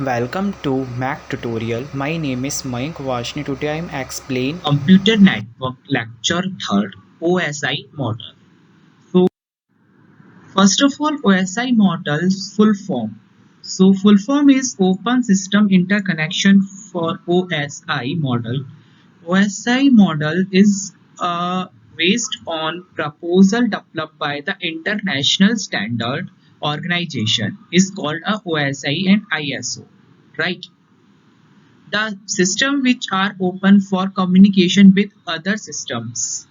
Welcome to Mac tutorial. My name is Mayank Vashni. Today I am explain Computer Network Lecture 3rd OSI model. So first of all, OSI model full form. So full form is Open System Interconnection for OSI model. OSI model is based on proposal developed by the International Standard Organization is called a OSI and ISO, right? The system which are open for communication with other systems,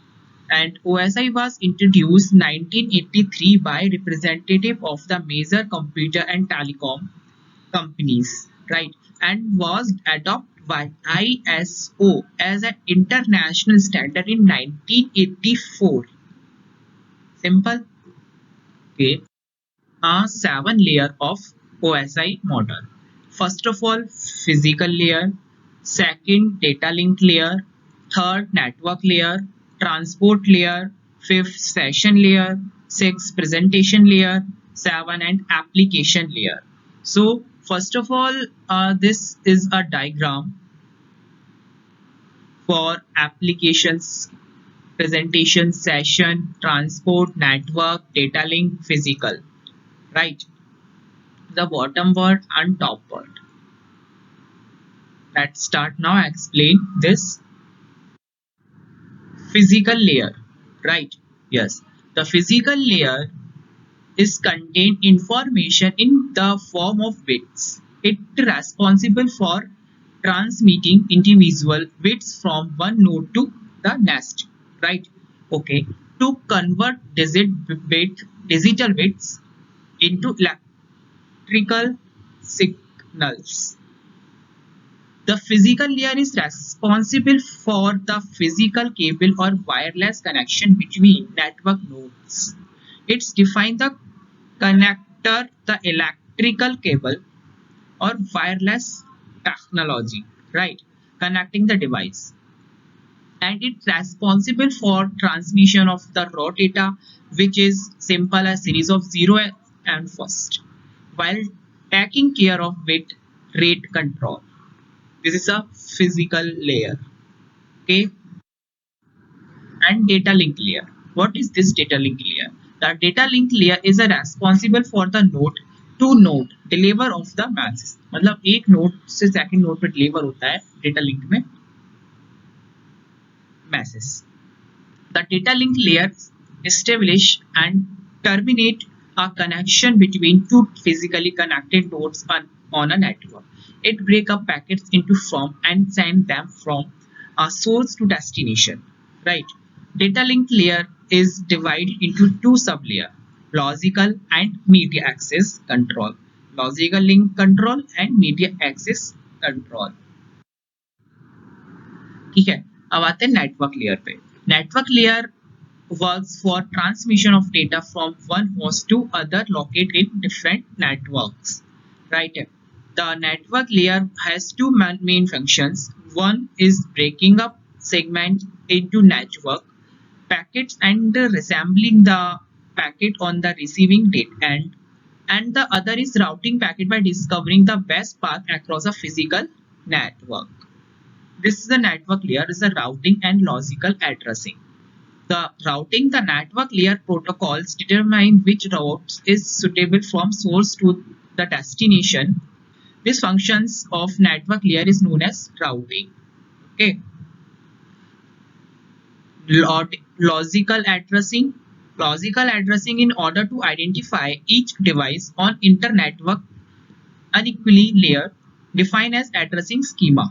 and OSI was introduced 1983 by representative of the major computer and telecom companies, right, and was adopted by ISO as an international standard in 1984. Simple. Okay. A seven layer of OSI model. First of all, physical layer, second, data link layer, third, network layer, transport layer, fifth, session layer, sixth, presentation layer, seven, and application layer. So, first of all, this is a diagram for applications, presentation, session, transport, network, data link, physical, right? The bottom word and top word. Let's start now. Explain this physical layer, right? Yes, the physical layer is contain information in the form of bits. It responsible for transmitting individual bits from one node to the next, right? Okay, to convert digital bits into electrical signals. The physical layer is responsible for the physical cable or wireless connection between network nodes. It's define the connector, the electrical cable or wireless technology, right? Connecting the device. And it's responsible for transmission of the raw data, which is simple a series of 0 and first, while taking care of bit rate control. This is a physical layer. Okay, and data link layer. What is this data link layer? The data link layer is a responsible for the node to node deliver of the messages. मतलब एक node से second node पे deliver होता है data link में message. The data link layer establish and terminate a connection between two physically connected nodes on a network. It breaks up packets into form and send them from a source to destination. Right. Data link layer is divided into two sublayer, logical and media access control. Logical link control and media access control. ठीक है, अब आते हैं network layer पे. Network layer works for transmission of data from one host to other located in different networks, right? The network layer has two main functions. One is breaking up segment into network packets and resembling the packet on the receiving end, and the other is routing packet by discovering the best path across a physical network. This is the network layer, is the routing and logical addressing. The routing, the network layer protocols determine which routes is suitable from source to the destination. These functions of network layer is known as routing. Okay. Logical addressing. Logical addressing in order to identify each device on internetwork unequally layer defined as addressing schema.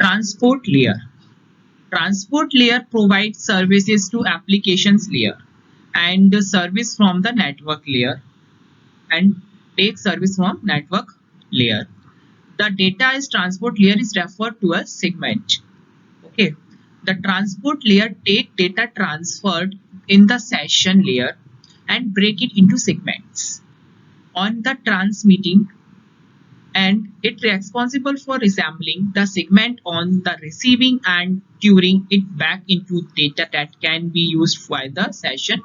Transport layer. Transport layer provides services to applications layer and service from the network layer and take service from network layer. The data is transport layer is referred to as segment. Okay. The transport layer take data transferred in the session layer and break it into segments. On the transmitting and it responsible for resembling the segment on the receiving and turning it back into data that can be used by the session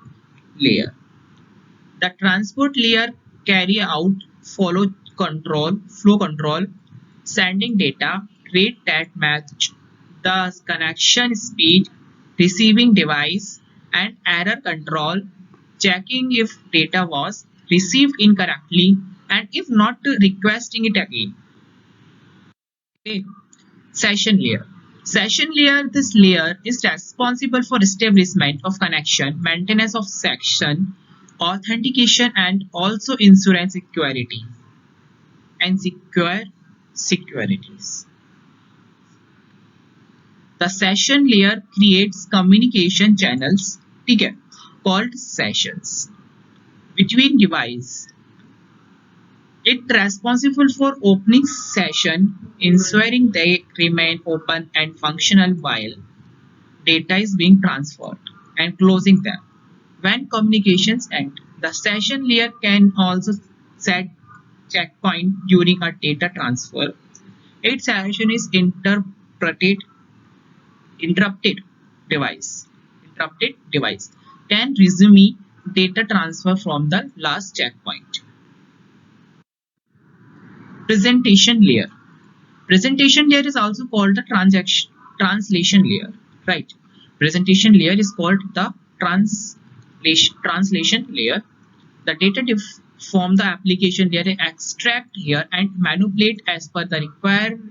layer. The transport layer carry out flow control, sending data rate that match the connection speed, receiving device, and error control, checking if data was received incorrectly and if not, requesting it again. Okay. Session layer. Session layer, this layer is responsible for establishment of connection, maintenance of section, authentication, and also insurance security and securities. The session layer creates communication channels, ठीक है, called sessions between device. It responsible for opening session, ensuring they remain open and functional while data is being transferred, and closing them when communications end. The session layer can also set checkpoint during a data transfer. Its session is interrupted device can resume data transfer from the last checkpoint. Presentation layer. Presentation layer is also called the translation layer, right? Presentation layer is called the translation layer. The data from the application layer extract here and manipulate as per the required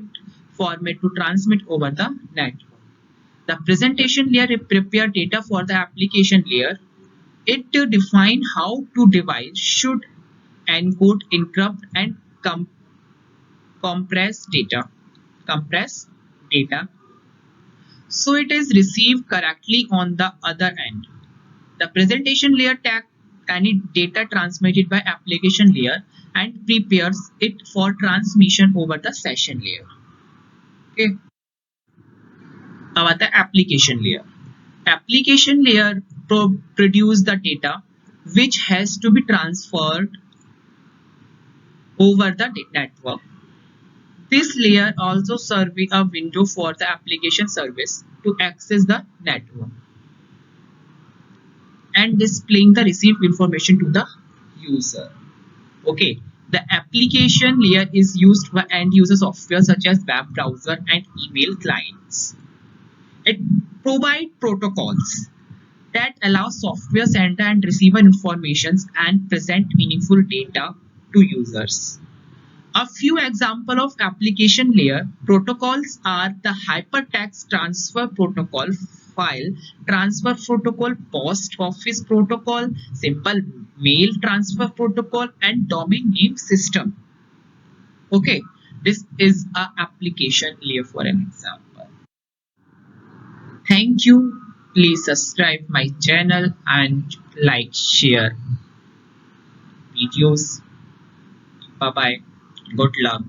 format to transmit over the network. The presentation layer prepare data for the application layer. It define how to device should encode, encrypt, and compress data so it is received correctly on the other end. The presentation layer takes any data transmitted by application layer and prepares it for transmission over the session layer. Okay. About the application layer. Application layer produce the data which has to be transferred over the network. This layer also serves a window for the application service to access the network and displaying the received information to the user. Okay, the application layer is used by end user software such as web browser and email clients. It provides protocols that allow software sender and receiver informations and present meaningful data to users. A few examples of application layer protocols are the hypertext transfer protocol, file transfer protocol, post office protocol, simple mail transfer protocol, and domain name system. Okay, this is an application layer for an example. Thank you. Please subscribe my channel and like, share videos. Bye bye. Good luck.